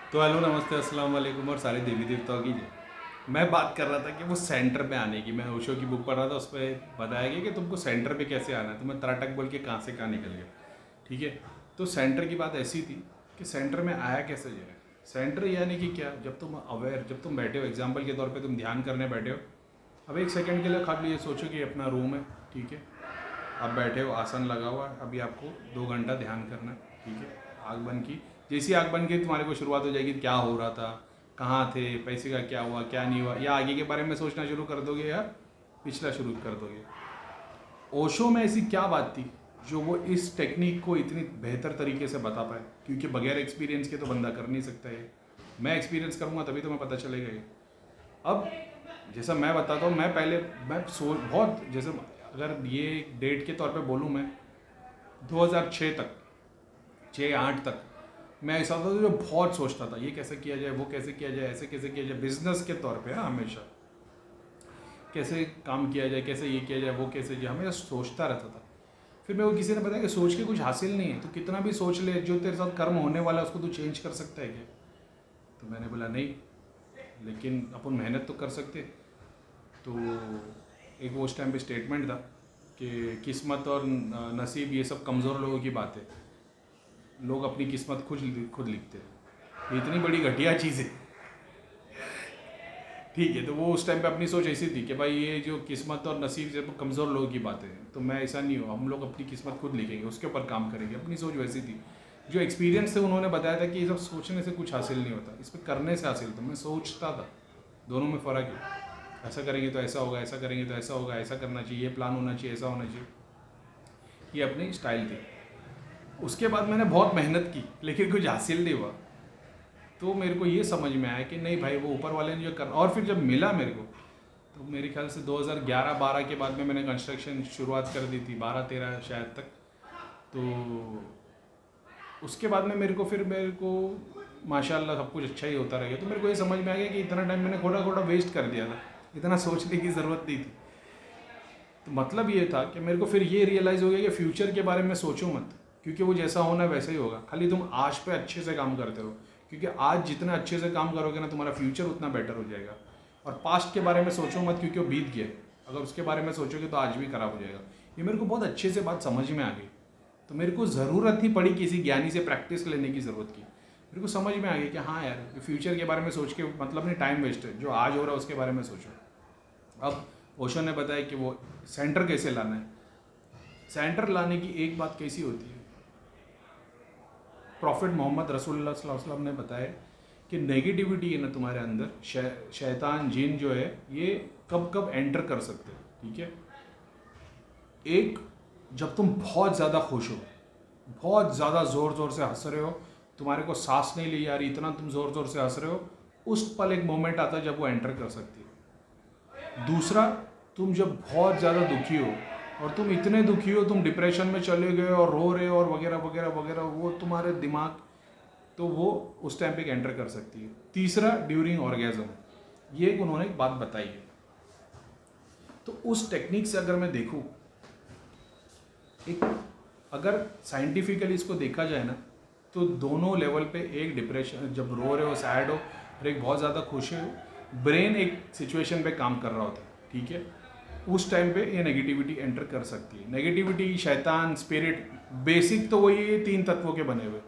तो हेलो नमस्ते अस्सलाम वालेकुम और सारे देवी देवताओं की जय। मैं बात कर रहा था कि वो सेंटर पे आने की। मैं ओशो की बुक पढ़ रहा था, उस पर बताया गया कि तुमको सेंटर पे कैसे आना है। तो मैं तराटक बोल के कहाँ से कहाँ निकल गया। ठीक है। तो सेंटर की बात ऐसी थी कि सेंटर में आया कैसे जाए। सेंटर यानी कि क्या, जब तुम अवेयर, जब तुम बैठे हो, एग्जाम्पल के तौर पर तुम ध्यान करने बैठे हो। अब एक सेकंड के लिए खाली ये सोचो कि अपना रूम है। ठीक है। आप बैठे हो, आसन लगा हुआ है, अभी आपको 2 घंटा ध्यान करना है। ठीक है। आग बंद की। जैसी आग बंद की तुम्हारे को शुरुआत हो जाएगी, क्या हो रहा था, कहाँ थे, पैसे का क्या हुआ क्या नहीं हुआ, या आगे के बारे में सोचना शुरू कर दोगे या पिछला शुरू कर दोगे। ओशो में ऐसी क्या बात थी जो वो इस टेक्निक को इतनी बेहतर तरीके से बता पाए, क्योंकि बगैर एक्सपीरियंस के तो बंदा कर नहीं सकता है। मैं एक्सपीरियंस करूँगा तभी तो मैं पता चलेगा ये। अब जैसा मैं बताता हूँ, मैं पहले मैं सोच बहुत, जैसे अगर ये डेट के तौर पे बोलूँ, मैं 2006 तक, 6 8 तक मैं ऐसा था जो बहुत सोचता था ये कैसे किया जाए, वो कैसे किया जाए, ऐसे कैसे किया जाए, बिजनेस के तौर पे हाँ, हमेशा कैसे काम किया जाए, कैसे ये किया जाए, वो कैसे जाए, हमेशा सोचता रहता था। फिर मेरे को किसी ने बताया कि सोच के कुछ हासिल नहीं है, तो कितना भी सोच ले, जो तेरे साथ कर्म होने वाला है उसको तू चेंज कर सकता है क्या। तो मैंने बोला नहीं, लेकिन अपन मेहनत तो कर सकते। तो एक वो उस टाइम पे स्टेटमेंट था कि किस्मत और नसीब ये सब कमज़ोर लोगों की बात है, लोग अपनी किस्मत खुद खुद लिखते हैं। ये इतनी बड़ी घटिया चीज़ है। ठीक है। तो वो उस टाइम पे अपनी सोच ऐसी थी कि भाई ये जो किस्मत और नसीब से कमज़ोर लोगों की बात है, तो मैं ऐसा नहीं हूँ, हम लोग अपनी किस्मत खुद लिखेंगे, उसके ऊपर काम करेंगे। अपनी सोच वैसी थी। जो एक्सपीरियंस से उन्होंने बताया था कि ये सब सोचने से कुछ हासिल नहीं होता, इस पर करने से हासिल। तो मैं सोचता था, दोनों में फ़र्क है। ऐसा करेंगे तो ऐसा होगा, ऐसा करेंगे तो ऐसा होगा, ऐसा करना चाहिए, ये प्लान होना चाहिए, ऐसा होना चाहिए। ये अपनी स्टाइल थी। उसके बाद मैंने बहुत मेहनत की लेकिन कुछ हासिल नहीं हुआ। तो मेरे को ये समझ में आया कि नहीं भाई, वो ऊपर वाले ने जो कर, और फिर जब मिला मेरे को, तो मेरे ख्याल से 2011-12 के बाद में मैंने कंस्ट्रक्शन शुरुआत कर दी थी, 12-13 शायद तक। तो उसके बाद में मेरे को माशाल्लाह सब कुछ अच्छा ही होता रह गया। तो मेरे को ये समझ में आ गया कि इतना टाइम मैंने थोड़ा थोड़ा वेस्ट कर दिया था, इतना सोचने की ज़रूरत नहीं थी। तो मतलब ये था कि मेरे को फिर ये रियलाइज़ हो गया कि फ्यूचर के बारे में सोचो मत, क्योंकि वो जैसा होना है वैसा ही होगा। खाली तुम आज पे अच्छे से काम करते रहो, क्योंकि आज जितना अच्छे से काम करोगे ना, तुम्हारा फ्यूचर उतना बेटर हो जाएगा। और पास्ट के बारे में सोचो मत, क्योंकि वो बीत गया। अगर उसके बारे में सोचोगे तो आज भी खराब हो जाएगा। ये मेरे को बहुत अच्छे से बात समझ में आ गई। तो मेरे को ज़रूरत नहीं पड़ी किसी ज्ञानी से प्रैक्टिस लेने की ज़रूरत की। मेरे को समझ में आ गया कि हाँ यार, फ्यूचर के बारे में सोच के मतलब नहीं, टाइम वेस्ट है। जो आज हो रहा है उसके बारे में सोचो। अब ओशो ने बताया कि वो सेंटर कैसे लाना है। सेंटर लाने की एक बात कैसी होती है, प्रॉफिट मोहम्मद रसूलुल्लाह सल्लल्लाहु अलैहि वसल्लम ने बताया कि नेगेटिविटी है ना तुम्हारे अंदर, शैतान जिन जो है ये कब कब एंटर कर सकते हैं। ठीक है। एक, जब तुम बहुत ज़्यादा खुश हो, बहुत ज़्यादा ज़ोर ज़ोर से हंस रहे हो, तुम्हारे को सांस नहीं ली जा रही, इतना तुम ज़ोर ज़ोर से हंस रहे हो, उस पल एक मोमेंट आता है जब वो एंटर कर सकती है। दूसरा, तुम जब बहुत ज़्यादा दुखी हो, और तुम इतने दुखी हो, तुम डिप्रेशन में चले गए और रो रहे हो और वगैरह वगैरह वगैरह, वो तुम्हारे दिमाग, तो वो उस टाइम पे एंटर कर सकती है। तीसरा, ड्यूरिंग ऑर्गेज़म, ये एक उन्होंने एक बात बताई है। तो उस टेक्निक से अगर मैं देखूँ, एक, अगर साइंटिफिकली इसको देखा जाए ना, तो दोनों लेवल पे, एक डिप्रेशन जब रो रहे हो, सैड हो, और एक बहुत ज़्यादा खुश हो, ब्रेन एक सिचुएशन पे काम कर रहा होता है। ठीक है। उस टाइम पे ये नेगेटिविटी एंटर कर सकती है। नेगेटिविटी, शैतान, स्पिरिट, बेसिक तो वही है, 3 तत्वों के बने हुए।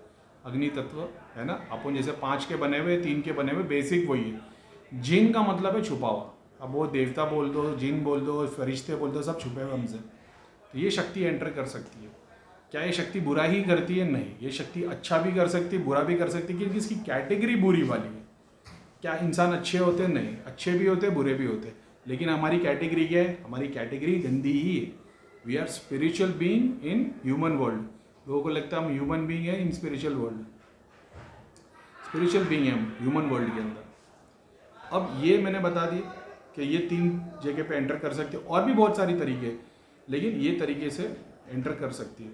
अग्नि तत्व है ना, अपन जैसे 5 के बने हुए, 3 के बने हुए, बेसिक वही है। जिन का मतलब है छुपा हुआ। अब वो देवता बोल दो, जिन बोल दो, फरिश्ते बोल दो, सब छुपे हुए हमसे। तो ये शक्ति एंटर कर सकती है। क्या ये शक्ति बुरा ही करती है? नहीं, ये शक्ति अच्छा भी कर सकती है, बुरा भी कर सकती है, क्योंकि इसकी कैटेगरी बुरी वाली है। क्या इंसान अच्छे होते हैं? नहीं, अच्छे भी होते, बुरे भी होते। लेकिन हमारी कैटेगरी क्या है? हमारी कैटेगरी गंदी ही है। We are spiritual being in human world. लोगों को लगता है हम ह्यूमन बीइंग है in spiritual world. Spiritual being है हम ह्यूमन वर्ल्ड के अंदर। अब ये मैंने बता दी कि ये 3 जगह पे एंटर कर सकते हो, और भी बहुत सारी तरीके हैं, लेकिन ये तरीके से एंटर कर सकती है।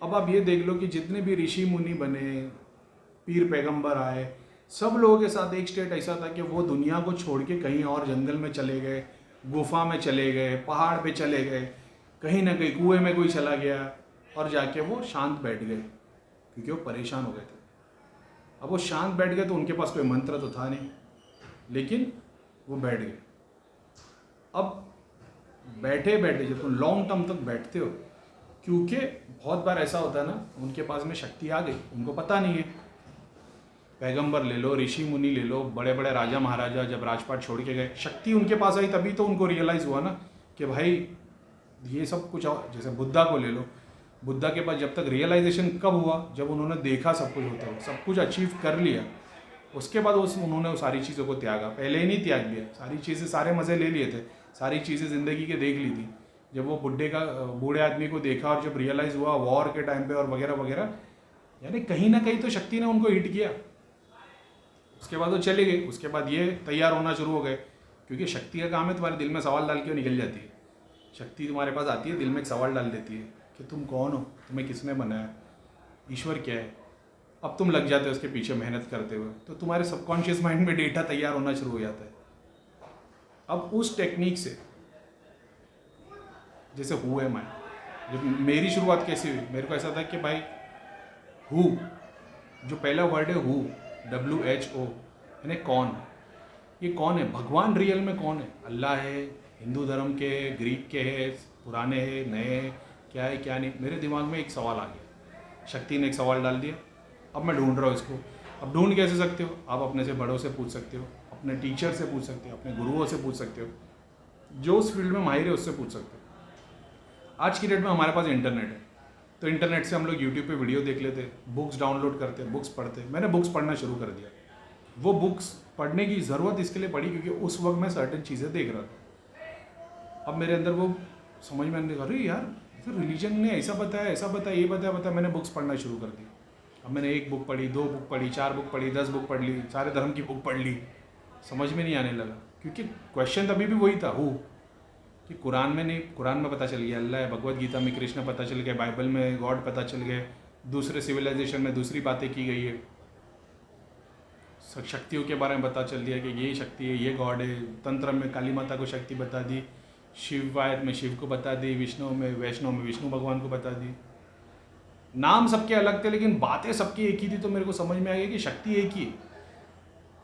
अब आप ये देख लो कि जितने भी ऋषि मुनि बने, पीर पैगंबर आए, सब लोगों के साथ एक स्टेट ऐसा था कि वो दुनिया को छोड़ के कहीं और जंगल में चले गए, गुफा में चले गए, पहाड़ पे चले गए, कहीं ना कहीं कुएं में कोई चला गया, और जाके वो शांत बैठ गए, क्योंकि वो परेशान हो गए थे। अब वो शांत बैठ गए तो उनके पास कोई मंत्र तो था नहीं, लेकिन वो बैठ गए। अब बैठे बैठे जब तुम लॉन्ग टर्म तक बैठते हो, क्योंकि बहुत बार ऐसा होता है ना, उनके पास में शक्ति आ गई, उनको पता नहीं है। पैगंबर ले लो, ऋषि मुनि ले लो, बड़े बड़े राजा महाराजा जब राजपाट छोड़ के गए, शक्ति उनके पास आई तभी तो उनको रियलाइज़ हुआ ना कि भाई ये सब कुछ जैसे बुद्धा को ले लो, बुद्धा के पास जब तक रियलाइजेशन कब हुआ, जब उन्होंने देखा सब कुछ होता हुआ, सब कुछ अचीव कर लिया, उसके बाद उन्होंने वो सारी चीज़ों को त्यागा। पहले ही नहीं त्याग लिया, सारी चीज़ें, सारे मज़े ले लिए थे, सारी चीज़ें ज़िंदगी के देख ली थी। जब वो बूढ़े आदमी को देखा और जब रियलाइज़ हुआ वॉर के टाइम पे और वगैरह वगैरह, यानी कहीं ना कहीं तो शक्ति ने उनको हिट किया। उसके बाद वो चले गए, उसके बाद ये तैयार होना शुरू हो गए, क्योंकि शक्ति का काम है तुम्हारे दिल में सवाल डाल के वो निकल जाती है। शक्ति तुम्हारे पास आती है, दिल में एक सवाल डाल देती है कि तुम कौन हो, तुम्हें किसने बनाया, ईश्वर क्या है। अब तुम लग जाते हो उसके पीछे मेहनत करते हुए, तो तुम्हारे सबकॉन्शियस माइंड में डेटा तैयार होना शुरू हो जाता है। अब उस टेक्निक से, जैसे हु एम आई, जब मेरी शुरुआत कैसी हुई, मेरे को ऐसा था कि भाई हु, जो पहला वर्ड है हु, WHO, यानी कौन, ये कौन है, भगवान रियल में कौन है, अल्लाह है, हिंदू धर्म के, ग्रीक के है, पुराने हैं, नए हैं, क्या है क्या नहीं। मेरे दिमाग में एक सवाल आ गया, शक्ति ने एक सवाल डाल दिया, अब मैं ढूंढ रहा हूँ इसको। अब ढूंढ कैसे सकते हो, आप अपने से बड़ों से पूछ सकते हो, अपने टीचर से पूछ सकते हो, अपने गुरुओं से पूछ सकते हो, जो उस फील्ड में माहिर है उससे पूछ सकते हो। आज की डेट में हमारे पास इंटरनेट है, तो इंटरनेट से हम लोग यूट्यूब पे वीडियो देख लेते, बुक्स डाउनलोड करते, बुक्स पढ़ते। मैंने बुक्स पढ़ना शुरू कर दिया। वो बुक्स पढ़ने की ज़रूरत इसके लिए पड़ी क्योंकि उस वक्त मैं सर्टेन चीज़ें देख रहा था। अब मेरे अंदर वो समझ में आने लगा, अरे यार रिलीजन ने ऐसा बताया, ऐसा बताया, ये बताया। मैंने बुक्स पढ़ना शुरू कर दिया। अब मैंने 1 बुक पढ़ी, 2 बुक पढ़ी, 4 बुक पढ़ी, 10 बुक पढ़ ली, सारे धर्म की बुक पढ़ ली। समझ में नहीं आने लगा, क्योंकि क्वेश्चन तभी भी वही था, हु, कि कुरान में नहीं, कुरान में पता चल गया अल्लाह है, भगवत गीता में कृष्ण पता चल गया, बाइबल में गॉड पता चल गए, दूसरे सिविलाइजेशन में दूसरी बातें की गई है, शक्तियों के बारे में पता चल दिया कि ये शक्ति है, ये गॉड है। तंत्र में काली माता को शक्ति बता दी, शिवायत में शिव को बता दी, वैष्णव में विष्णु भगवान को बता दी। नाम सबके अलग थे लेकिन बातें सबकी एक ही थी, तो मेरे को समझ में आ गया कि शक्ति एक ही है।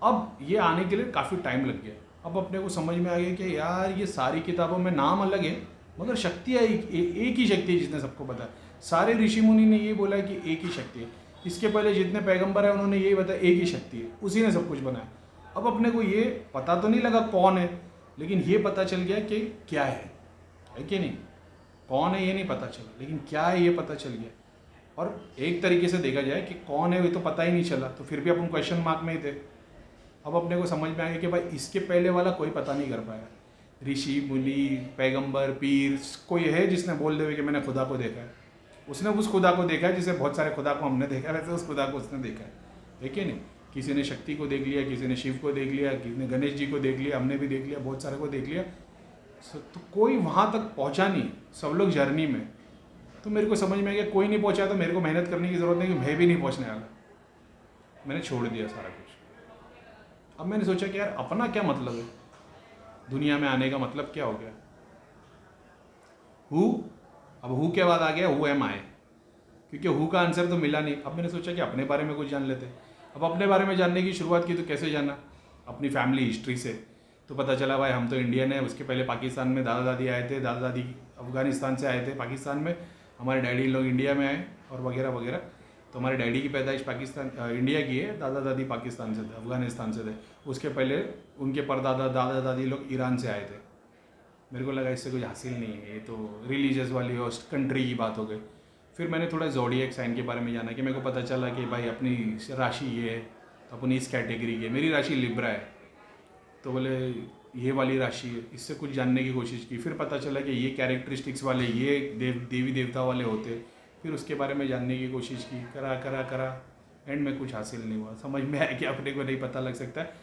अब ये आने के लिए काफ़ी टाइम लग गया। अब अपने को समझ में आ गया कि यार ये सारी किताबों में नाम अलग है मगर शक्ति एक ही शक्ति है, जिसने सबको बताया। सारे ऋषि मुनि ने ये बोला कि एक ही शक्ति है। इसके पहले जितने पैगंबर है उन्होंने यही बताया एक ही शक्ति है, उसी ने सब कुछ बनाया। अब अपने को ये पता तो नहीं लगा कौन है, लेकिन ये पता चल गया कि क्या है कि नहीं। कौन है ये नहीं पता चला, लेकिन क्या है ये पता चल गया। और एक तरीके से देखा जाए कि कौन है ये तो पता ही नहीं चला, तो फिर भी अपन क्वेश्चन मार्क में ही थे। अब अपने को समझ में आ गया कि भाई इसके पहले वाला कोई पता नहीं कर पाया। ऋषि मुनि पैगंबर पीर कोई है जिसने बोल दे कि मैंने खुदा को देखा है, उसने उस खुदा को देखा है जिसे बहुत सारे खुदा को हमने देखा है, वैसे उस खुदा को उसने देखा है कि नहीं। किसी ने शक्ति को देख लिया, किसी ने शिव को देख लिया, किसी ने गणेश जी को देख लिया, हमने भी देख लिया, बहुत सारे को देख लिया। तो कोई वहाँ तक पहुँचा नहीं, सब लोग जर्नी में। तो मेरे को समझ में आ गया कोई नहीं पहुँचा तो मेरे को मेहनत करने की ज़रूरत नहीं, कि मैं भी नहीं पहुँचने वाला। मैंने छोड़ दिया सारा कुछ। अब मैंने सोचा कि यार अपना क्या मतलब है, दुनिया में आने का मतलब क्या हो गया। हु, अब हु के बाद आ गया हु एम आई, क्योंकि हु का आंसर तो मिला नहीं। अब मैंने सोचा कि अपने बारे में कुछ जान लेते। अब अपने बारे में जानने की शुरुआत की तो कैसे जाना, अपनी फैमिली हिस्ट्री से। तो पता चला भाई हम तो इंडियन है, उसके पहले पाकिस्तान में दादा दादी आए थे, दादा दादी अफ़गानिस्तान से आए थे पाकिस्तान में, हमारे डैडी लोग इंडिया में आए और वगैरह वगैरह। तो हमारे डैडी की पैदाइश पाकिस्तान इंडिया की है, दादा दादी पाकिस्तान से थे, अफ़गानिस्तान से थे। उसके पहले उनके परदादा दादा दादी लोग ईरान से आए थे। मेरे को लगा इससे कुछ हासिल नहीं है, ये तो रिलीजियस वाली होस्ट कंट्री की बात हो गई। फिर मैंने थोड़ा ज़ोडिएक साइन के बारे में जाना कि मेरे को पता चला कि भाई अपनी राशि ये है तो अपनी इस कैटेगरी की है। मेरी राशि लिब्रा है, तो बोले ये वाली राशि है। इससे कुछ जानने की कोशिश की, फिर पता चला कि ये कैरेक्टरिस्टिक्स वाले ये देवी देवता वाले होते। फिर उसके बारे में जानने की कोशिश की, करा एंड में कुछ हासिल नहीं हुआ। समझ में आया कि अपने को नहीं पता लग सकता है,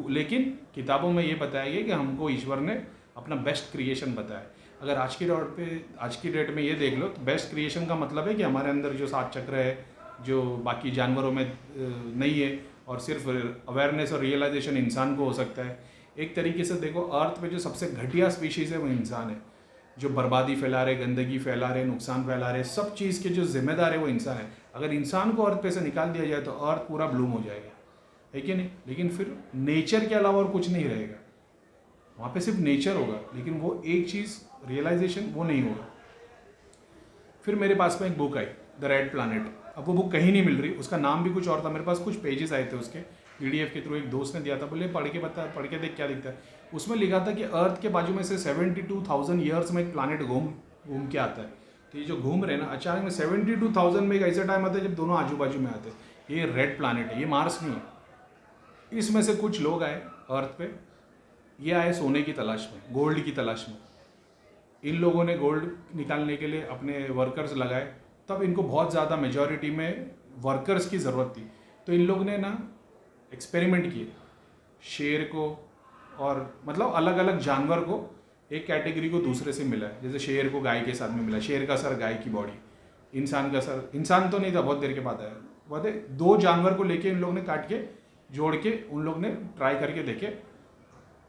लेकिन किताबों में ये बताया गया कि हमको ईश्वर ने अपना बेस्ट क्रिएशन बताया। अगर आज की डेट में ये देख लो तो बेस्ट क्रिएशन का मतलब है कि हमारे अंदर जो 7 चक्र है, जो बाकी जानवरों में नहीं है, और सिर्फ अवेयरनेस और रियलाइजेशन इंसान को हो सकता है। एक तरीके से देखो, अर्थ पे जो सबसे घटिया स्पीशीज़ है वो इंसान है, जो बर्बादी फैला रहे, गंदगी फैला रहे, नुकसान फैला रहे, सब चीज़ के जो जिम्मेदार है वो इंसान है। अगर इंसान को अर्थ पे से निकाल दिया जाए तो अर्थ पूरा ब्लूम हो जाएगा, है कि नहीं? लेकिन फिर नेचर के अलावा और कुछ नहीं रहेगा, वहाँ पे सिर्फ नेचर होगा, लेकिन वो एक चीज़ रियलाइजेशन वो नहीं होगा। फिर मेरे पास में एक book I, the red planet. अब वो बुक कहीं नहीं मिल रही, उसका नाम भी कुछ और था। मेरे पास कुछ पेजेस आए थे उसके, PDF के थ्रू, एक दोस्त ने दिया था, बोले पढ़ के देख क्या दिखता है। उसमें लिखा था कि अर्थ के बाजू में से 72,000 ईयर्स में एक प्लानट घूम के आता है। तो ये जो घूम रहे हैं ना, अचानक में 72,000 में एक ऐसा टाइम आता है जब दोनों आजू बाजू में आते हैं। ये रेड प्लानट है, ये मार्स नहीं है। इसमें से कुछ लोग आए अर्थ पे, ये आए सोने की तलाश में, गोल्ड की तलाश में। इन लोगों ने गोल्ड निकालने के लिए अपने वर्कर्स लगाए, तब इनको बहुत ज़्यादा मेजॉरिटी में वर्कर्स की ज़रूरत थी। तो इन लोगों ने ना एक्सपेरिमेंट किए, शेर को और मतलब अलग अलग जानवर को, एक कैटेगरी को दूसरे से मिला है। जैसे शेर को गाय के साथ में मिला, शेर का सर गाय की बॉडी, इंसान का सर, इंसान तो नहीं था, बहुत देर के बाद आया। बहुत 2 जानवर को लेके इन लोगों ने काट के जोड़ के उन लोग ने ट्राई करके देखे।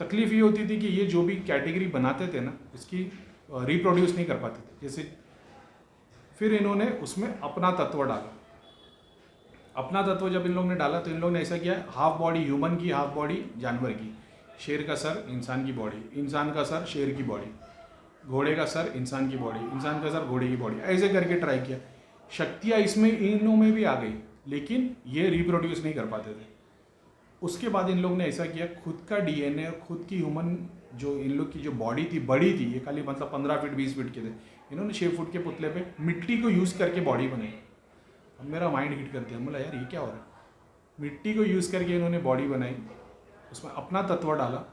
तकलीफ ये होती थी कि ये जो भी कैटेगरी बनाते थे ना, इसकी रिप्रोड्यूस नहीं कर पाते थे। जैसे फिर इन्होंने उसमें अपना तत्व डाला। अपना तत्व जब इन लोगों ने डाला तो इन लोगों ने ऐसा किया, हाफ बॉडी ह्यूमन की, हाफ बॉडी जानवर की। शेर का सर, इंसान की बॉडी, इंसान का सर, शेर की बॉडी, घोड़े का सर, इंसान की बॉडी, इंसान का सर, घोड़े की बॉडी, ऐसे करके ट्राई किया। शक्तियाँ इसमें इनों में भी आ गई, लेकिन ये रिप्रोड्यूस नहीं कर पाते थे। उसके बाद इन लोग ने ऐसा किया, खुद का DNA और खुद की ह्यूमन जो इन लोग की जो बॉडी थी, बड़ी थी, ये खाली मतलब 15 फीट 20 फीट के थे, इन्होंने 6 फुट के पुतले पे मिट्टी को यूज़ करके बॉडी बनाई। अब मेरा माइंड हिट कर दिया, बोला यार ये क्या हो रहा है। मिट्टी को यूज़ करके इन्होंने बॉडी बनाई, उसमें अपना तत्व डाला।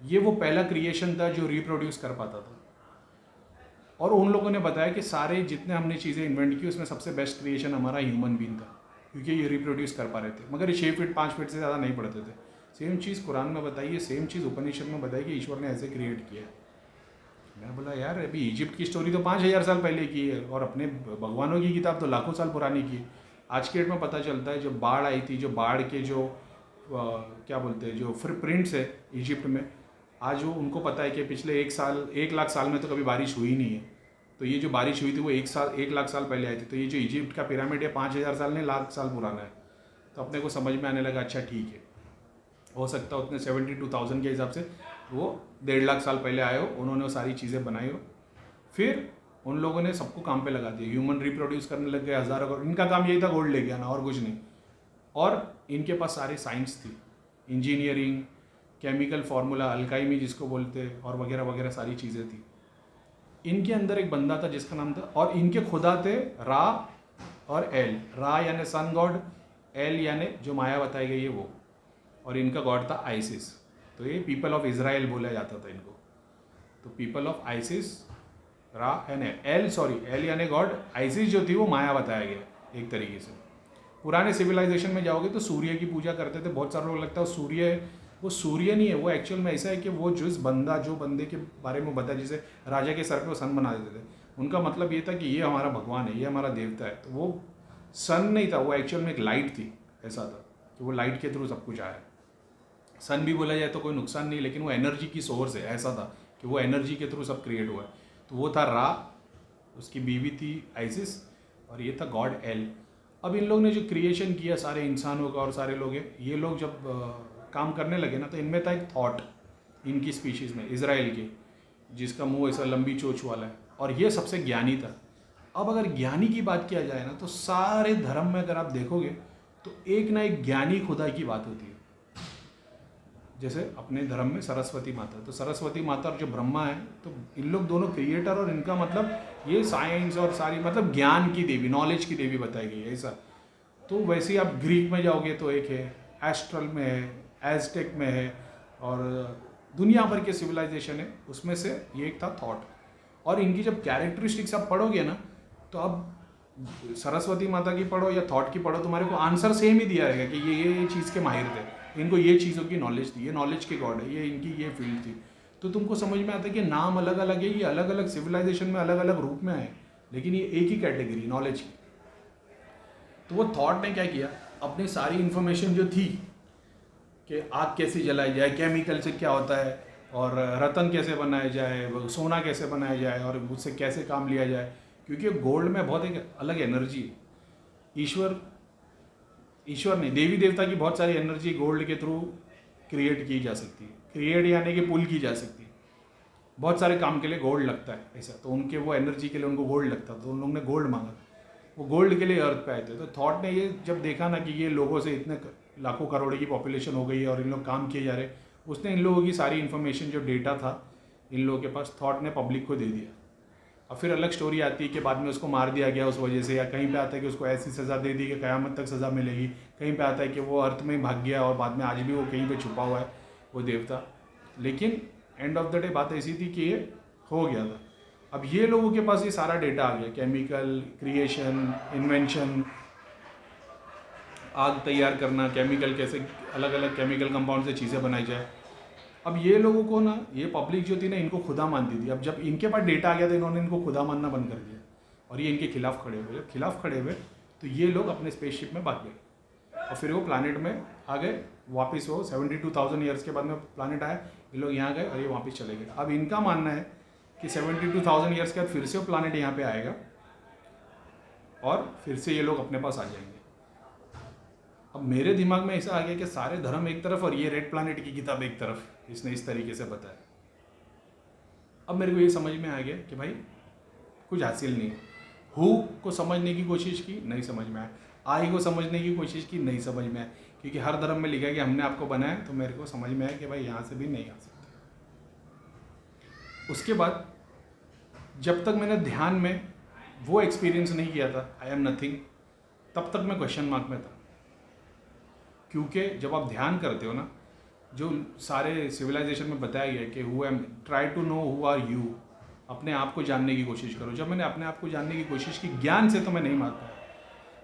ये वो पहला क्रिएशन था जो रिप्रोड्यूस कर पाता था। और उन लोगों ने बताया कि सारे जितने हमने चीज़ें इन्वेंट की, उसमें सबसे बेस्ट क्रिएशन हमारा ह्यूमन बीइंग था, क्योंकि ये रिप्रोड्यूस कर पा रहे थे। मगर ये 6 फीट 5 फीट से ज़्यादा नहीं पढ़ते थे। सेम चीज़ कुरान में बताई है, सेम चीज़ उपनिषद में बताई कि ईश्वर ने ऐसे क्रिएट किया है। मैंने बोला यार अभी इजिप्ट की स्टोरी तो 5,000 साल पहले की है, और अपने भगवानों की किताब तो लाखों साल पुरानी की है। आज के डेट में पता चलता है, जो बाढ़ आई थी, जो बाढ़ के जो क्या बोलते हैं, जो प्रिंट्स है इजिप्ट में, आज वो उनको पता है कि पिछले 1 लाख साल में तो कभी बारिश हुई नहीं है। तो ये जो बारिश हुई थी वो 1 लाख साल पहले आई थी। तो ये जो इजिप्ट का पिरामिड है 5,000 साल नहीं, लाख साल पुराना है। तो अपने को समझ में आने लगा, अच्छा ठीक है, हो सकता है उतने 72,000 के हिसाब से वो 1.5 लाख साल पहले आए हो, उन्होंने वो सारी चीज़ें बनाई हो। फिर उन लोगों ने सबको काम पे लगा दिया, ह्यूमन रिप्रोड्यूस करने लग गए, हज़ारों करोड़। इनका काम यही था गोल्ड लेके आना, और कुछ नहीं। और इनके पास सारी साइंस थी, इंजीनियरिंग, केमिकल फार्मूला, अल्काइमी जिसको बोलते हैं, और वगैरह वगैरह सारी चीज़ें थी। इनके अंदर एक बंदा था जिसका नाम था, और इनके खुदा थे रा और एल। रा यानी सन गॉड, एल यानी जो माया बताई गई है वो, और इनका गॉड था आइसिस। तो ये पीपल ऑफ इज़राइल बोला जाता था इनको। तो पीपल ऑफ आइसिस, रा यानी एल यानी गॉड, आइसिस जो थी वो माया बताया गया एक तरीके से। पुराने सिविलाइजेशन में जाओगे तो सूर्य की पूजा करते थे। बहुत सारे लोग लगता है सूर्य, वो सूर्य नहीं है, वो एक्चुअल में ऐसा है कि वो जो बंदे के बारे में बताया, जैसे राजा के सर पे वो सन बना देते थे, उनका मतलब ये था कि ये हमारा भगवान है, ये हमारा देवता है। तो वो सन नहीं था, वो एक्चुअल में एक लाइट थी। ऐसा था कि वो लाइट के थ्रू सब कुछ आया। सन भी बोला जाए तो कोई नुकसान नहीं, लेकिन वो एनर्जी की सोर्स है। ऐसा था कि वो एनर्जी के थ्रू सब क्रिएट हुआ है। तो वो था रा, उसकी बीवी थी आइसिस, और ये था गॉड एल। अब इन लोग ने जो क्रिएशन किया सारे इंसानों का और सारे लोग हैं, ये लोग जब काम करने लगे ना, तो इनमें था एक थॉट, इनकी स्पीशीज़ में, इज़राइल के, जिसका मुंह ऐसा लंबी चोंच वाला है, और ये सबसे ज्ञानी था। अब अगर ज्ञानी की बात किया जाए ना, तो सारे धर्म में अगर आप देखोगे तो एक ना एक ज्ञानी खुदा की बात होती है। जैसे अपने धर्म में सरस्वती माता, तो सरस्वती माता और जो ब्रह्मा है, तो इन लोग दोनों क्रिएटर, और इनका मतलब ये साइंस और सारी मतलब ज्ञान की देवी, नॉलेज की देवी बताई गई है ऐसा। तो वैसे ही आप ग्रीक में जाओगे तो एक है, एस्ट्रल में है, एज़टेक में है, और दुनिया भर के सिविलाइजेशन है, उसमें से ये एक था थॉट। और इनकी जब कैरेक्टरिस्टिक्स आप पढ़ोगे ना, तो अब सरस्वती माता की पढ़ो या थॉट की पढ़ो, तुम्हारे को आंसर सेम ही दिया रहेगा कि ये चीज़ के माहिर थे, इनको ये चीज़ों की नॉलेज थी, ये नॉलेज के गॉड है, ये इनकी ये फील्ड थी। तो तुमको समझ में आता है कि नाम अलग अलग है, ये अलग अलग सिविलाइजेशन में अलग अलग रूप में आए, लेकिन ये एक ही कैटेगरी नॉलेज की। तो वो थॉट ने क्या किया, अपनी सारी इन्फॉर्मेशन जो थी कि आग कैसे जलाई जाए, केमिकल से क्या होता है, और रतन कैसे बनाया जाए, सोना कैसे बनाया जाए, और उससे कैसे काम लिया जाए, क्योंकि गोल्ड में बहुत एक अलग एनर्जी है। ईश्वर नहीं, देवी देवता की बहुत सारी एनर्जी गोल्ड के थ्रू क्रिएट की जा सकती है। क्रिएट यानी कि पुल की जा सकती है। बहुत सारे काम के लिए गोल्ड लगता है ऐसा, तो उनके वो एनर्जी के लिए उनको गोल्ड लगता, तो उन लोगों ने गोल्ड मांगा, वो गोल्ड के लिए अर्थ पे आए थे। तो थॉट ने ये जब देखा ना कि ये लोगों से इतने लाखों करोड़ों की पॉपुलेशन हो गई है और इन लोग काम किए जा रहे, उसने इन लोगों की सारी इन्फॉर्मेशन जो डेटा था इन लोगों के पास, थॉट ने पब्लिक को दे दिया। और फिर अलग स्टोरी आती है कि बाद में उसको मार दिया गया उस वजह से, या कहीं पे आता है कि उसको ऐसी सज़ा दे दी कि क़यामत तक सज़ा मिलेगी, कहीं पे आता है कि वो अर्थ में ही भाग गया और बाद में आज भी वो कहीं पे छुपा हुआ है वो देवता। लेकिन एंड ऑफ द डे बात ऐसी थी कि ये हो गया था। अब ये लोगों के पास ये सारा डेटा आ गया, केमिकल क्रिएशन, इन्वेंशन, आग तैयार करना, केमिकल कैसे अलग अलग केमिकल कंपाउंड से चीज़ें बनाई जाए। अब ये लोगों को ना, ये पब्लिक जो थी ना, इनको खुदा मानती थी। अब जब इनके पास डेटा आ गया तो इन्होंने इनको खुदा मानना बंद कर दिया और ये इनके खिलाफ खड़े हुए। जब खिलाफ खड़े हुए तो ये लोग अपने स्पेसशिप में भाग गए और फिर वो प्लानट में आ गए वापस। वो 72,000 ईयर्स के बाद में प्लानट आया, ये लोग यहाँ गए और ये वापस चले गए। अब इनका मानना है कि 72,000 ईयर्स के बाद फिर से वो प्लानट यहाँ पे आएगा और फिर से ये लोग अपने पास आ जाएंगे। अब मेरे दिमाग में ऐसा आ गया कि सारे धर्म एक तरफ और ये रेड प्लानट की किताब एक तरफ, इसने इस तरीके से बताया। अब मेरे को ये समझ में आ गया कि भाई कुछ हासिल नहीं है। हु को समझने की कोशिश की, नहीं समझ में आया। आई को समझने की कोशिश की, नहीं समझ में आया, क्योंकि हर धर्म में लिखा है कि हमने आपको बनाया। तो मेरे को समझ में आया कि भाई यहाँ से भी नहीं आ सकते। उसके बाद जब तक मैंने ध्यान में वो एक्सपीरियंस नहीं किया था, आई एम नथिंग, तब तक मैं क्वेश्चन मार्क में था। क्योंकि जब आप ध्यान करते हो ना, जो सारे सिविलाइजेशन में बताया गया है कि who am, try to know who are you, अपने आप को जानने की कोशिश करो। जब मैंने अपने आप को जानने की कोशिश की ज्ञान से, तो मैं नहीं मान पाया।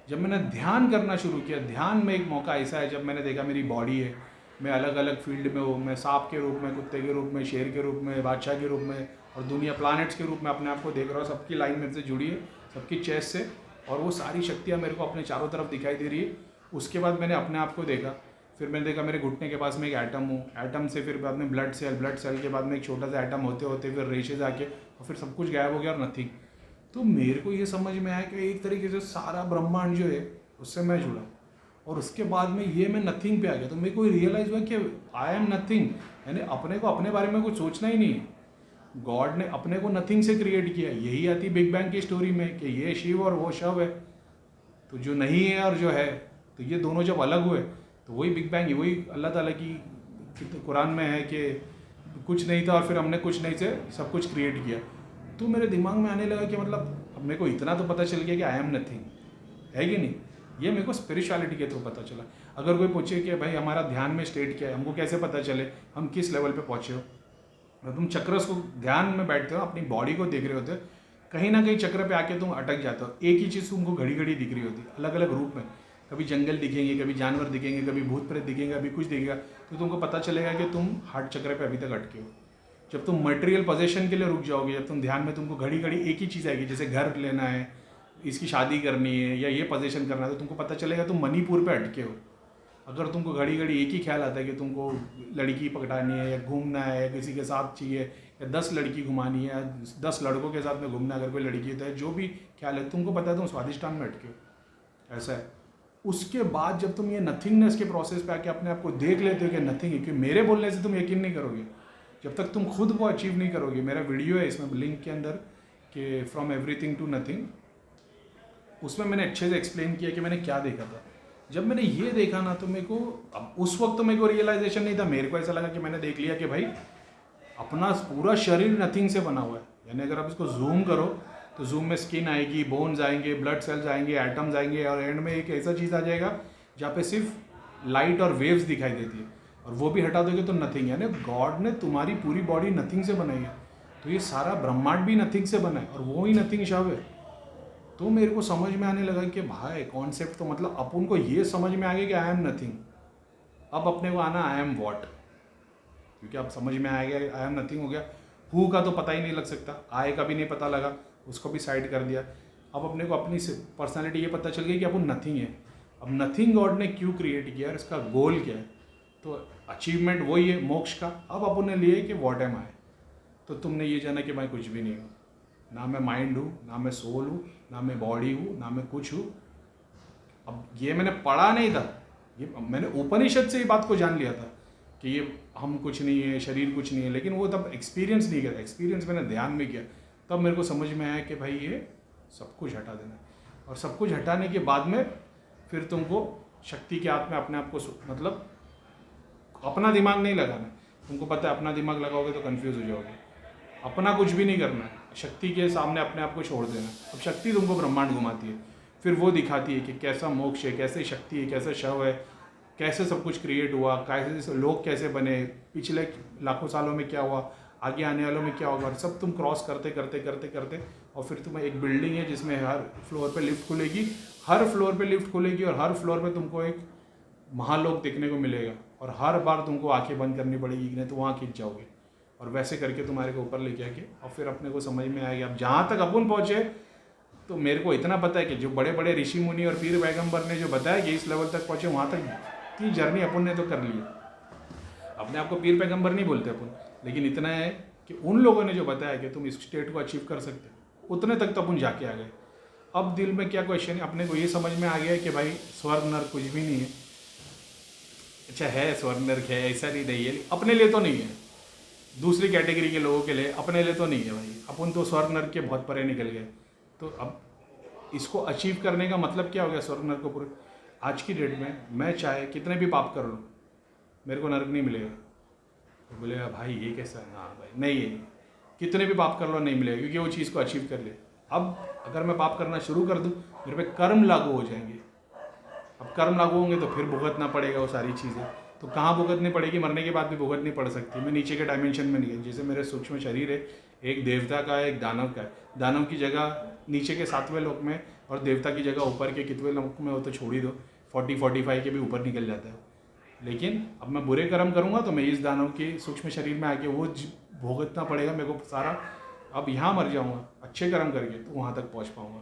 जब मैंने ध्यान करना शुरू किया, ध्यान में एक मौका ऐसा है जब मैंने देखा मेरी बॉडी है, मैं अलग अलग फील्ड में हूँ, मैं सांप के रूप में, कुत्ते के रूप में, शेर के रूप में, बादशाह के रूप में, और दुनिया प्लैनेट्स के रूप में अपने आप को देख रहा हूँ। सबकी लाइन मेरे से जुड़ी है, सबकी चेस्ट से, और वो सारी शक्तियाँ मेरे को अपने चारों तरफ दिखाई दे रही है। उसके बाद मैंने अपने आप को देखा, फिर मैंने देखा मेरे घुटने के पास में एक एटम हूँ, एटम से फिर बाद में ब्लड सेल के बाद में एक छोटा सा एटम होते होते फिर रेशेज आके और फिर सब कुछ गायब हो गया और नथिंग। तो मेरे को ये समझ में आया कि एक तरीके से सारा ब्रह्मांड जो है उससे मैं जुड़ा, और उसके बाद में ये मैं नथिंग पे आ गया। तो मेरे को रियलाइज़ हुआ कि आई एम नथिंग, यानी अपने को अपने बारे में कुछ सोचना ही नहीं है। गॉड ने अपने को नथिंग से क्रिएट किया। यही आती बिग बैंग की स्टोरी में कि ये शिव और वो शव है, तो जो नहीं है और जो है, तो ये दोनों जब अलग हुए तो वही बिग बैंग, वही अल्लाह ताला की कुरान में है कि कुछ नहीं था और फिर हमने कुछ नहीं से सब कुछ क्रिएट किया। तो मेरे दिमाग में आने लगा कि मतलब अब मेरे को इतना तो पता चल गया कि आई एम नथिंग, है कि नहीं। ये मेरे को स्पिरिचुअलिटी के थ्रू पता चला। अगर कोई पूछे कि भाई हमारा ध्यान में स्टेट क्या है, हमको कैसे पता चले हम किस लेवल पे पहुँचे हो। जब तुम चक्रस को ध्यान में बैठते हो, अपनी बॉडी को देख रहे होते हो, कहीं ना कहीं चक्र पे आके तुम अटक जाते हो। एक ही चीज़ तुमको घड़ी घड़ी दिख रही होती है, अलग अलग रूप में। कभी जंगल दिखेंगे, कभी जानवर दिखेंगे, कभी भूत प्रेत दिखेंगे, कभी कुछ दिखेगा। तो तुमको पता चलेगा कि तुम हार्ट चक्र पे अभी तक अटके हो। जब तुम मटेरियल पोजेशन के लिए रुक जाओगे, जब तुम ध्यान में, तुमको घड़ी घड़ी एक ही चीज़ आएगी, जैसे घर लेना है, इसकी शादी करनी है, या ये पोजीशन करना है, तो तुमको पता चलेगा तुम मणिपुर पे अटके हो। अगर तुमको घड़ी घड़ी एक ही ख्याल आता है कि तुमको लड़की पकड़ानी है, या घूमना है, या किसी के साथ चाहिए, या 10 लड़की घुमानी है, 10 लड़कों के साथ में घूमना, अगर कोई लड़की है, जो भी ख्याल है, तुमको पता है तुम स्वादिष्टान में अटके हो। ऐसा है। उसके बाद जब तुम ये नथिंगनेस के प्रोसेस पे आके अपने आप को देख लेते हो कि नथिंग है, क्योंकि मेरे बोलने से तुम यकीन नहीं करोगे जब तक तुम खुद वो अचीव नहीं करोगे। मेरा वीडियो है इसमें लिंक के अंदर कि फ्रॉम एवरीथिंग टू नथिंग, उसमें मैंने अच्छे से एक्सप्लेन किया कि मैंने क्या देखा था। जब मैंने ये देखा ना, तो मेरे को, अब उस वक्त तो मेरे को रियलाइजेशन नहीं था, मेरे को ऐसा लगा कि मैंने देख लिया कि भाई अपना पूरा शरीर नथिंग से बना हुआ है। यानी अगर आप इसको जूम करो तो जूम में स्किन आएगी, बोन्स आएंगे, ब्लड सेल्स आएंगे, एटम्स आएंगे, और एंड में एक ऐसा चीज़ आ जाएगा जहाँ पे सिर्फ लाइट और वेव्स दिखाई देती है, और वो भी हटा दोगे तो नथिंग। यानी गॉड ने तुम्हारी पूरी बॉडी नथिंग से बनाई है। तो ये सारा ब्रह्मांड भी नथिंग से बना है, और वो ही नथिंग शव है। तो मेरे को समझ में आने लगा कि भाई कॉन्सेप्ट तो, मतलब अपन को ये समझ में आ गया कि आई एम नथिंग। अब अपने को आना आई एम वॉट, क्योंकि अब समझ में आ गया आई एम नथिंग हो गया। हु का तो पता ही नहीं लग सकता, आए का भी नहीं पता लगा, उसको भी साइड कर दिया। अब अपने को अपनी पर्सनालिटी ये पता चल गई कि अपन नथिंग है। अब नथिंग गॉड ने क्यों क्रिएट किया और इसका गोल क्या है, तो अचीवमेंट वही है मोक्ष का। अब अपन ने लिए कि वॉट एम आई, तो तुमने ये जाना कि मैं कुछ भी नहीं हूँ, ना मैं माइंड हूँ, ना मैं सोल हूँ, ना मैं बॉडी हूँ, ना मैं कुछ हूँ। अब ये मैंने पढ़ा नहीं था, ये मैंने उपनिषद से ये बात को जान लिया था कि ये हम कुछ नहीं है, शरीर कुछ नहीं है, लेकिन वो तब एक्सपीरियंस नहीं किया। एक्सपीरियंस मैंने ध्यान में किया, तब मेरे को समझ में आया कि भाई ये सब कुछ हटा देना है। और सब कुछ हटाने के बाद में फिर तुमको शक्ति के हाथ में अपने आप को मतलब अपना दिमाग नहीं लगाना है। तुमको पता है अपना दिमाग लगाओगे तो कंफ्यूज हो जाओगे। अपना कुछ भी नहीं करना है, शक्ति के सामने अपने आप को छोड़ देना। अब शक्ति तुमको ब्रह्मांड घुमाती है, फिर वो दिखाती है कि कैसा मोक्ष है, कैसे शक्ति है, कैसे शव है, कैसे सब कुछ क्रिएट हुआ, कैसे लोग कैसे बने, पिछले लाखों सालों में क्या हुआ, आगे आने वालों में क्या होगा, और सब तुम क्रॉस करते करते करते करते और फिर तुम्हें एक बिल्डिंग है जिसमें हर फ्लोर पे लिफ्ट खुलेगी, हर फ्लोर पे लिफ्ट खुलेगी और हर फ्लोर पे तुमको एक महालोक देखने को मिलेगा, और हर बार तुमको आंखें बंद करनी पड़ेगी कि नहीं तो वहाँ खींच जाओगे। और वैसे करके तुम्हारे को ऊपर लेके आके और फिर अपने को समझ में आएगा। अब जहाँ तक अपन पहुँचे तो मेरे को इतना पता है कि जो बड़े बड़े ऋषि मुनि और पीर पैगंबर ने जो बताया कि इस लेवल तक पहुँचे, वहाँ तक की जर्नी अपन ने तो कर ली है। अपने आप को पीर पैगंबर नहीं बोलते अपन, लेकिन इतना है कि उन लोगों ने जो बताया कि तुम इस स्टेट को अचीव कर सकते हो, उतने तक तो अपन जाके आ गए। अब दिल में क्या क्वेश्चन है, अपने को ये समझ में आ गया है कि भाई स्वर्ग नर्क कुछ भी नहीं है। अच्छा है स्वर्ग नर्क है, ऐसा नहीं है, अपने लिए तो नहीं है, दूसरी कैटेगरी के लोगों के लिए, अपने लिए तो नहीं है भाई। अपन तो स्वर्ग नर्क के बहुत परे निकल गए। तो अब इसको अचीव करने का मतलब क्या हो गया स्वर्ग नर्क को पूरे। आज की डेट में मैं चाहे कितने भी पाप कर लूँ, मेरे को नर्क नहीं मिलेगा। तो बोलेगा भाई ये कैसा है, हाँ भाई नहीं है, कितने भी पाप कर लो नहीं मिलेगा, क्योंकि वो चीज़ को अचीव कर लिया। अब अगर मैं पाप करना शुरू कर दूँ, मेरे पे कर्म लागू हो जाएंगे। अब कर्म लागू होंगे तो फिर भुगतना पड़ेगा वो सारी चीज़ें। तो कहाँ भुगतनी पड़ेगी, मरने के बाद भी भुगतनी पड़ सकती है। मैं नीचे के डायमेंशन में नहीं है, जैसे मेरे सूक्ष्म शरीर है, एक देवता का है एक दानव का है। दानव की जगह नीचे के 7वें लोक में और देवता की जगह ऊपर के कितवें लोक में हो तो छोड़ ही दो, 40-45 के भी ऊपर निकल जाता है। लेकिन अब मैं बुरे कर्म करूँगा तो मैं इस दानव के सूक्ष्म शरीर में आके वो भुगतना पड़ेगा मेरे को सारा। अब यहाँ मर जाऊँगा अच्छे कर्म करके तो वहाँ तक पहुँच पाऊँगा।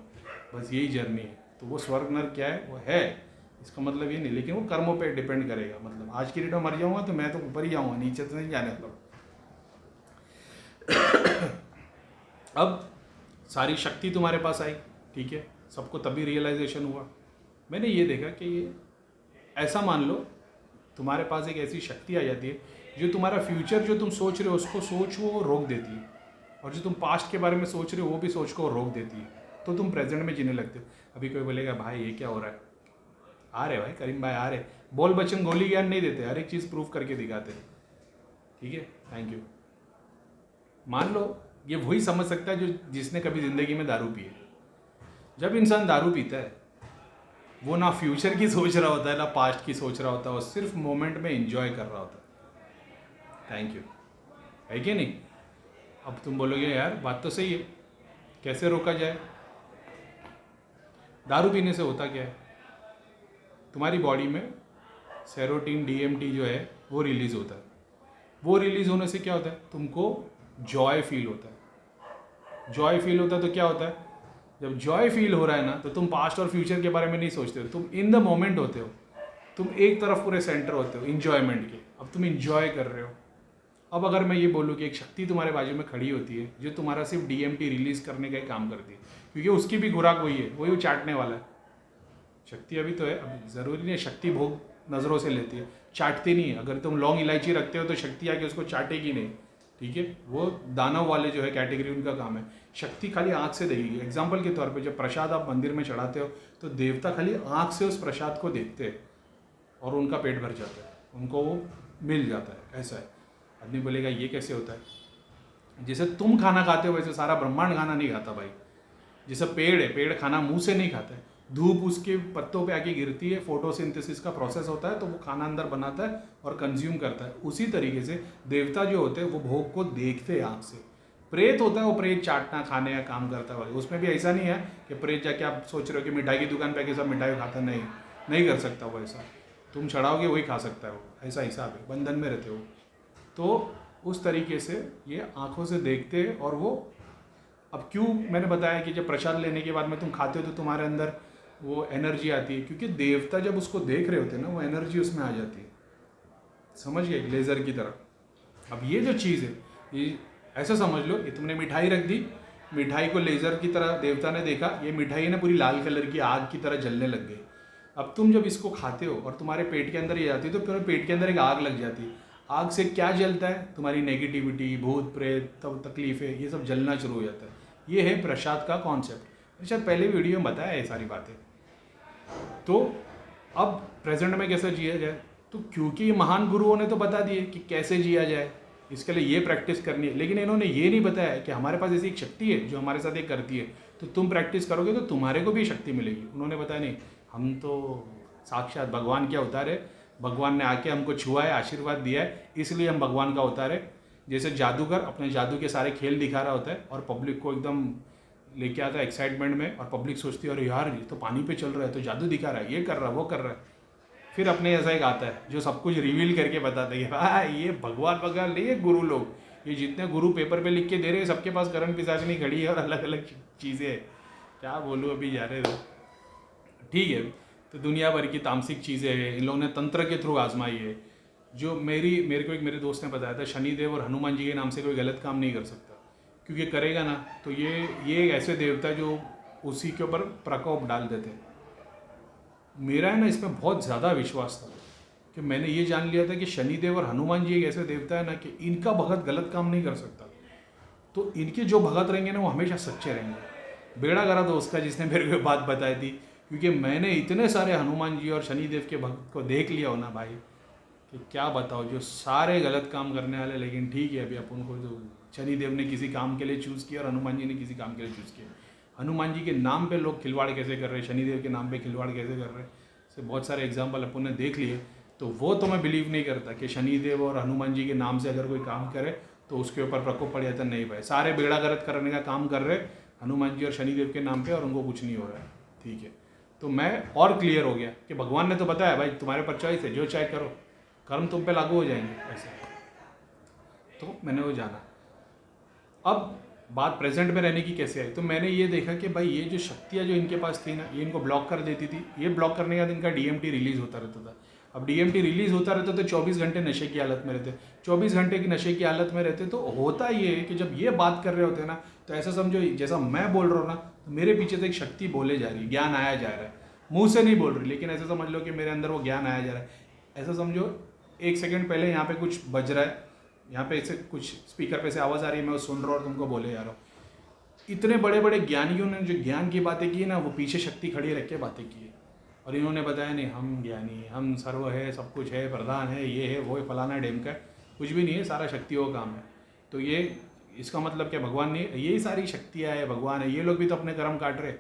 बस यही जर्नी है। तो वो स्वर्ग नर्क क्या है, वो है, इसका मतलब ये नहीं, लेकिन वो कर्मों पे डिपेंड करेगा। मतलब आज की डेट में मर जाऊँगा तो मैं तो ऊपर ही जाऊँगा, नीचे तो नहीं जाने वाला। अब सारी शक्ति तुम्हारे पास आई, ठीक है, सबको तभी रियलाइजेशन हुआ। मैंने ये देखा कि ये ऐसा मान लो तुम्हारे पास एक ऐसी शक्ति आ जाती है जो तुम्हारा फ्यूचर जो तुम सोच रहे हो उसको सोच वो रोक देती है, और जो तुम पास्ट के बारे में सोच रहे हो वो भी सोच को रोक देती है। तो तुम प्रेजेंट में जीने लगते हो। अभी कोई बोलेगा भाई ये क्या हो रहा है, आ रहे भाई करीम भाई आ रहे, बोल बच्चन गोली ज्ञान नहीं देते, हर एक चीज़ प्रूव करके दिखाते हैं, ठीक है, थैंक यू। मान लो ये वही समझ सकता है जो जिसने कभी ज़िंदगी में दारू पी है। जब इंसान दारू पीता है वो ना फ्यूचर की सोच रहा होता है ना पास्ट की सोच रहा होता है, वो सिर्फ मोमेंट में एंजॉय कर रहा होता है। थैंक यू, है कि नहीं। अब तुम बोलोगे यार बात तो सही है, कैसे रोका जाए। दारू पीने से होता क्या है, तुम्हारी बॉडी में सेरोटीन DMT जो है वो रिलीज़ होता है। वो रिलीज़ होने से क्या होता है, तुमको जॉय फील होता है। जॉय फील होता है तो क्या होता है, जब जॉय फील हो रहा है ना तो तुम पास्ट और फ्यूचर के बारे में नहीं सोचते हो, तुम इन द मोमेंट होते हो, तुम एक तरफ पूरे सेंटर होते हो इंजॉयमेंट के। अब तुम इंजॉय कर रहे हो। अब अगर मैं ये बोलूँ कि एक शक्ति तुम्हारे बाजू में खड़ी होती है जो तुम्हारा सिर्फ DMT रिलीज़ करने का ही काम करती है, क्योंकि उसकी भी खुराक वही है, वही वो चाटने वाला है। शक्ति अभी तो है, अब ज़रूरी नहीं शक्ति भोग नज़रों से लेती है, चाटती नहीं है। अगर तुम लौंग इलायची रखते हो तो शक्ति आके उसको चाटेगी नहीं, ठीक है। वो दानव वाले जो है कैटेगरी उनका काम है। शक्ति खाली आँख से देखेगी। एग्जाम्पल के तौर पे जब प्रसाद आप मंदिर में चढ़ाते हो तो देवता खाली आँख से उस प्रसाद को देखते हैं और उनका पेट भर जाता है, उनको वो मिल जाता है। ऐसा है। आदमी बोलेगा ये कैसे होता है, जैसे तुम खाना खाते हो वैसे सारा ब्रह्मांड खाना नहीं खाता भाई। जैसे पेड़ है, पेड़ खाना मुँह से नहीं खाता है, धूप उसके पत्तों पे आके गिरती है, फोटोसिंथेसिस का प्रोसेस होता है तो वो खाना अंदर बनाता है और कंज्यूम करता है। उसी तरीके से देवता जो होते हैं वो भोग को देखते हैं आँख से। प्रेत होता है वो प्रेत चाटना खाने का काम करता है। उसमें भी ऐसा नहीं है कि प्रेत जाके आप सोच रहे हो कि मिठाई की दुकान पे सब मिठाई खाता, नहीं कर सकता वो ऐसा। तुम चढ़ाओगे वही खा सकता है वो, ऐसा हिसाब है, बंधन में रहते हो। तो उस तरीके से ये आँखों से देखते हैं। और वो अब क्यों मैंने बताया कि जब प्रसाद लेने के बाद में तुम खाते हो तो तुम्हारे अंदर वो एनर्जी आती है, क्योंकि देवता जब उसको देख रहे होते हैं ना वो एनर्जी उसमें आ जाती है, समझ गए, लेज़र की तरह। अब ये जो चीज़ है ये ऐसा समझ लो, ये तुमने मिठाई रख दी, मिठाई को लेज़र की तरह देवता ने देखा, ये मिठाई ना पूरी लाल कलर की आग की तरह जलने लग गई। अब तुम जब इसको खाते हो और तुम्हारे पेट के अंदर ये जाती है तो फिर पेट के अंदर एक आग लग जाती है। आग से क्या जलता है? तुम्हारी नेगेटिविटी, भूत प्रेत, तब तकलीफें, ये सब जलना शुरू हो जाता है। ये है प्रसाद का कॉन्सेप्ट। शायद पहले वीडियो में बताया ये सारी बातें। तो अब प्रेजेंट में कैसे जिया जाए, तो क्योंकि महान गुरुओं ने तो बता दिए कि कैसे जिया जाए, इसके लिए ये प्रैक्टिस करनी है, लेकिन इन्होंने ये नहीं बताया कि हमारे पास ऐसी एक शक्ति है जो हमारे साथ ये करती है, तो तुम प्रैक्टिस करोगे तो तुम्हारे को भी शक्ति मिलेगी। उन्होंने बताया नहीं, हम तो साक्षात भगवान के अवतार है, भगवान ने आके हमको छुआ है, आशीर्वाद दिया है, इसलिए हम भगवान का अवतार है। जैसे जादूगर अपने जादू के सारे खेल दिखा रहा होता है और पब्लिक को एकदम लेके आता है एक्साइटमेंट में, और पब्लिक सोचती है अरे यार ये तो पानी पे चल रहा है, तो जादू दिखा रहा है, ये कर रहा है, वो कर रहा है। फिर अपने ऐसा एक आता है जो सब कुछ रिवील करके बताता है कि हाँ ये भगवान नहीं है, गुरु लोग, ये जितने गुरु पेपर पे लिख के दे रहे हैं सबके पास करण पिशाचिनी खड़ी है और अलग अलग चीज़ें हैं। क्या बोलूँ, अभी जा रहे थे, ठीक है। तो दुनिया भर की तामसिक चीज़ें हैं, इन लोगों ने तंत्र के थ्रू आजमाई है। जो मेरे को एक मेरे दोस्त ने बताया था, शनिदेव और हनुमान जी के नाम से कोई गलत काम नहीं कर सकता, क्योंकि करेगा ना तो ये ऐसे देवता जो उसी के ऊपर प्रकोप डाल देते हैं। मेरा है ना इसमें बहुत ज़्यादा विश्वास था कि मैंने ये जान लिया था कि शनिदेव और हनुमान जी एक ऐसे देवता है ना कि इनका भगत गलत काम नहीं कर सकता, तो इनके जो भगत रहेंगे ना वो हमेशा सच्चे रहेंगे। बेड़ा गरा दोस्त का जिसने मेरे को बात बताई थी, क्योंकि मैंने इतने सारे हनुमान जी और शनिदेव के भक्त को देख लिया हो ना भाई कि क्या बताओ, जो सारे गलत काम करने वाले। लेकिन ठीक है, अभी अपन को जो शनिदेव ने किसी काम के लिए चूज़ किया और हनुमान जी ने किसी काम के लिए चूज़ किया। हनुमान जी के नाम पे लोग खिलवाड़ कैसे कर रहे हैं, शनिदेव के नाम पे खिलवाड़ कैसे कर रहे हैं, से बहुत सारे एग्जाम्पल अपन ने देख लिए। तो वो तो मैं बिलीव नहीं करता कि शनिदेव और हनुमान जी के नाम से अगर कोई काम करे तो उसके ऊपर प्रकोप पड़ जाता। नहीं भाई, सारे बेड़ा गर्क करने का काम कर रहे हनुमान जी और शनिदेव के नाम पे और उनको कुछ नहीं हो रहा है, ठीक है। तो मैं और क्लियर हो गया कि भगवान ने तो बताया भाई तुम्हारे पर चॉइस है, जो चाहे करो, कर्म तुम पे लागू हो जाएंगे ऐसे। तो मैंने वो जाना। अब बात प्रेजेंट में रहने की कैसे आई, तो मैंने ये देखा कि भाई ये जो शक्तियाँ जो इनके पास थी ना, ये इनको ब्लॉक कर देती थी। ये ब्लॉक करने के बाद इनका DMT रिलीज होता रहता था। अब DMT रिलीज होता रहता तो 24 घंटे नशे की हालत में रहते। 24 घंटे की नशे की हालत में रहते तो होता ये है कि जब ये बात कर रहे होते हैं ना, तो ऐसा समझो जैसा मैं बोल रहा हूँ ना, तो मेरे पीछे से एक शक्ति बोले जा रही है, ज्ञान आया जा रहा है, मुँह से नहीं बोल रही, लेकिन ऐसा समझ लो कि मेरे अंदर वो ज्ञान आया जा रहा है। ऐसा समझो 1 सेकंड पहले यहाँ पे कुछ बज रहा है, यहाँ पे से कुछ स्पीकर पे से आवाज़ आ रही है, मैं वो सुन रहा हूँ और तुमको बोले जा रहा हूँ। इतने बड़े बड़े ज्ञानियों ने जो ज्ञान की बातें की ना, वो पीछे शक्ति खड़ी रख के बातें की है। और इन्होंने बताया नहीं हम ज्ञानी, हम सर्व है, सब कुछ है, प्रधान है, ये है, वो है, फलाना डेम का, कुछ भी नहीं है, सारा शक्तियों का काम है। तो ये इसका मतलब क्या, भगवान ने यही सारी शक्तियाँ है, भगवान है, ये लोग भी तो अपने कर्म काट रहे।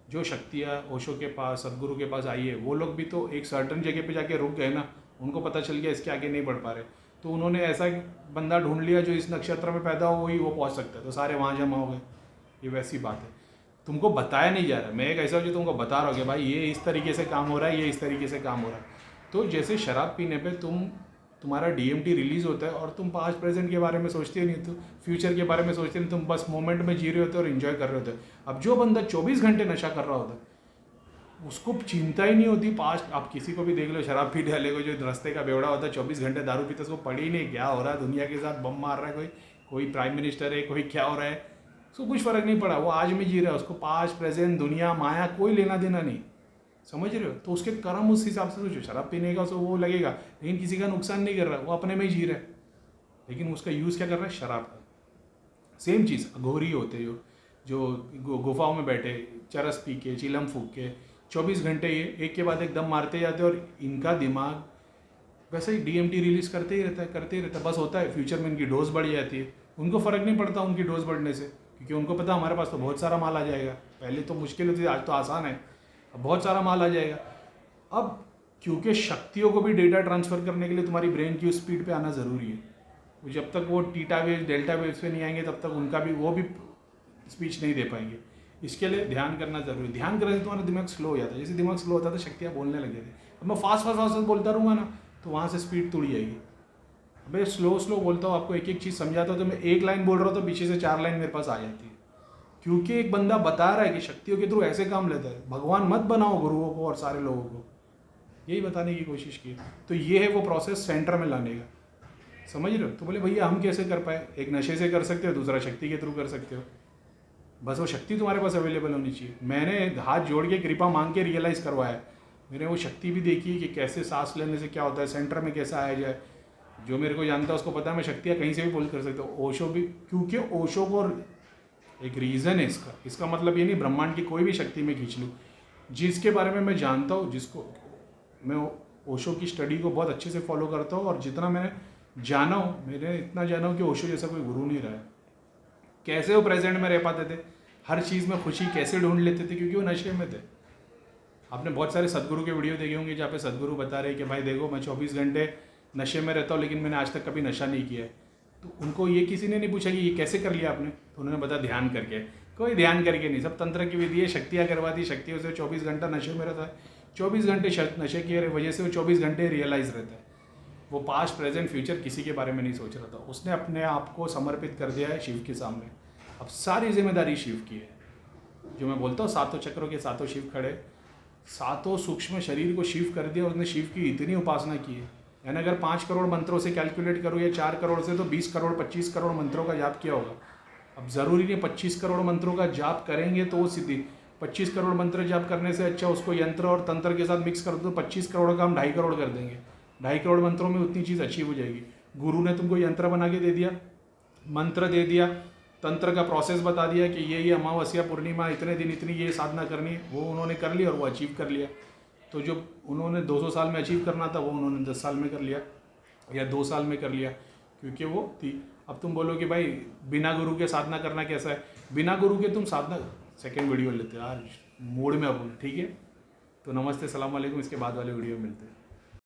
जो शक्तियाँ ओशो के पास, सदगुरु के पास आई है, वो लोग भी तो एक सर्टन जगह पे जाके रुक गए ना, उनको पता चल गया इसके आगे नहीं बढ़ पा रहे, तो उन्होंने ऐसा बंदा ढूंढ लिया जो इस नक्षत्र में पैदा हो, वही वो पहुँच सकता है, तो सारे वहाँ जमा हो गए। ये वैसी बात है, तुमको बताया नहीं जा रहा। मैं एक ऐसा जो तुमको बता रहा हूँ कि भाई ये इस तरीके से काम हो रहा है, ये इस तरीके से काम हो रहा है। तो जैसे शराब पीने पे तुम्हारा DMT रिलीज होता है और तुम पास्ट प्रेजेंट के बारे में सोचते नहीं, तो फ्यूचर के बारे में सोचते नहीं, तुम बस मोमेंट में जी रहे होते और इन्जॉय कर रहे होते। अब जो बंदा 24 घंटे नशा कर रहा होता है, उसको चिंता ही नहीं होती पास्ट। आप किसी को भी देख लो शराब पीने वाले को, जो रास्ते का बेवड़ा होता है 24 घंटे दारू पीते, उसको पड़ी ही नहीं क्या हो रहा है दुनिया के साथ, बम मार रहा है कोई प्राइम मिनिस्टर है, कोई क्या हो रहा है, उसको कुछ फ़र्क नहीं पड़ा। वो आज में जी रहा है, उसको पास्ट प्रेजेंट दुनिया माया कोई लेना देना नहीं, समझ रहे हो। तो उसके कर्म उस हिसाब से सोचो। शराब पीने का उसको वो लगेगा, लेकिन किसी का नुकसान नहीं कर रहा, वो अपने में ही जी रहा है, लेकिन उसका यूज़ क्या कर रहा है, शराब का। सेम चीज़ अघोरी होते जो गुफाओं में बैठे चरस पी के, चिलम फूक के 24 घंटे ये एक के बाद एक दम मारते जाते हैं, और इनका दिमाग वैसे ही DMT रिलीज करते ही रहता है। बस होता है फ्यूचर में इनकी डोज बढ़ जाती है, उनको फ़र्क नहीं पड़ता उनकी डोज बढ़ने से, क्योंकि उनको पता हमारे पास तो बहुत सारा माल आ जाएगा। पहले तो मुश्किल होती थी, आज तो आसान है, अब बहुत सारा माल आ जाएगा। अब क्योंकि शक्तियों को भी डेटा ट्रांसफ़र करने के लिए तुम्हारी ब्रेन की उस स्पीड पे आना ज़रूरी है। जब तक वो थीटा वेव डेल्टा वेव्स पे नहीं आएंगे, तब तक उनका भी वो भी स्पीच नहीं दे पाएंगे। इसके लिए ध्यान करना जरूरी है। ध्यान करने से तुम्हारा दिमाग स्लो हो जाता है। जैसे दिमाग स्लो होता है तो शक्तियाँ बोलने लग जाती है। अब मैं फास्ट बोलता रहूँगा ना, तो वहाँ से स्पीड टूट जाएगी। मैं स्लो बोलता हूँ, आपको एक एक चीज़ समझाता हूँ, तो मैं एक लाइन बोल रहा हूँ तो पीछे से 4 लाइन मेरे पास आ जाती है, क्योंकि एक बंदा बता रहा है कि शक्तियों के थ्रू ऐसे काम लेता है। भगवान मत बनाओ गुरुओं को और सारे लोगों को, यही बताने की कोशिश की। तो ये है वो प्रोसेस सेंटर में लाने का, समझ रहे हो। तो बोले भैया हम कैसे कर पाए, एक नशे से कर सकते हो, दूसरा शक्ति के थ्रू कर सकते हो। बस वो शक्ति तुम्हारे पास अवेलेबल होनी चाहिए। मैंने हाथ जोड़ के कृपा मांग के रियलाइज़ करवाया मैंने वो शक्ति भी देखी है कि कैसे सांस लेने से क्या होता है, सेंटर में कैसे आया जाए। जो मेरे को जानता है उसको पता है मैं शक्तियाँ कहीं से भी पुल कर सकता हूँ। ओशो भी, क्योंकि ओशो को एक रीज़न है इसका मतलब ये नहीं ब्रह्मांड की कोई भी शक्ति में खींच लूँ। जिसके बारे में मैं जानता हूँ, जिसको मैं ओशो की स्टडी को बहुत अच्छे से फॉलो करता हूँ, और जितना मैंने जाना हूँ, मैंने इतना जाना हूँ कि ओशो जैसा कोई गुरु नहीं रहा है। कैसे वो प्रेजेंट में रह पाते थे, हर चीज़ में खुशी कैसे ढूंढ लेते थे, क्योंकि वो नशे में थे। आपने बहुत सारे सदगुरु के वीडियो देखे होंगे जहाँ पे सदगुरु बता रहे हैं कि भाई देखो मैं 24 घंटे नशे में रहता हूँ लेकिन मैंने आज तक कभी नशा नहीं किया है। तो उनको ये किसी ने नहीं पूछा कि ये कैसे कर लिया आपने, तो उन्होंने बताया ध्यान करके। कोई ध्यान करके नहीं, सब तंत्र की विधि है, शक्तियाँ करवा दी, शक्तियों से 24 घंटा नशे में रहता है। 24 घंटे नशे की वजह से वो 24 घंटे रियलाइज़ रहता है। वो पास्ट प्रेजेंट फ्यूचर किसी के बारे में नहीं सोच रहा था, उसने अपने आप को समर्पित कर दिया है शिव के सामने। अब सारी जिम्मेदारी शिव की है। जो मैं बोलता हूँ सातों चक्रों के सातों शिव खड़े, सातों सूक्ष्म शरीर को शिव कर दिया, उसने शिव की इतनी उपासना की है। यानी अगर 5 करोड़ मंत्रों से कैलकुलेट करूँ या 4 करोड़ से, तो 20 करोड़ 25 करोड़ मंत्रों का जाप किया होगा। अब ज़रूरी नहीं 25 करोड़ मंत्रों का जाप करेंगे तो वो सिद्धि, 25 करोड़ मंत्र जाप करने से अच्छा उसको यंत्र और तंत्र के साथ मिक्स कर दो, तो 25 करोड़ का हम 2.5 करोड़ कर देंगे। 2.5 करोड़ मंत्रों में उतनी चीज़ अचीव हो जाएगी। गुरु ने तुमको यंत्र बना के दे दिया, मंत्र दे दिया, तंत्र का प्रोसेस बता दिया कि ये अमावस्या पूर्णिमा इतने दिन इतनी ये साधना करनी, वो उन्होंने कर लिया और वो अचीव कर लिया। तो जो उन्होंने 200 साल में अचीव करना था वो उन्होंने 10 साल में कर लिया या 2 साल में कर लिया, क्योंकि वो थी। अब तुम बोलो कि भाई बिना गुरु के साधना करना कैसा है, बिना गुरु के तुम साधना, सेकेंड वीडियो लेते हैं यार मूड में अपन, ठीक है। तो नमस्ते, सलाम वालेकुम, इसके बाद वाले वीडियो में मिलते हैं।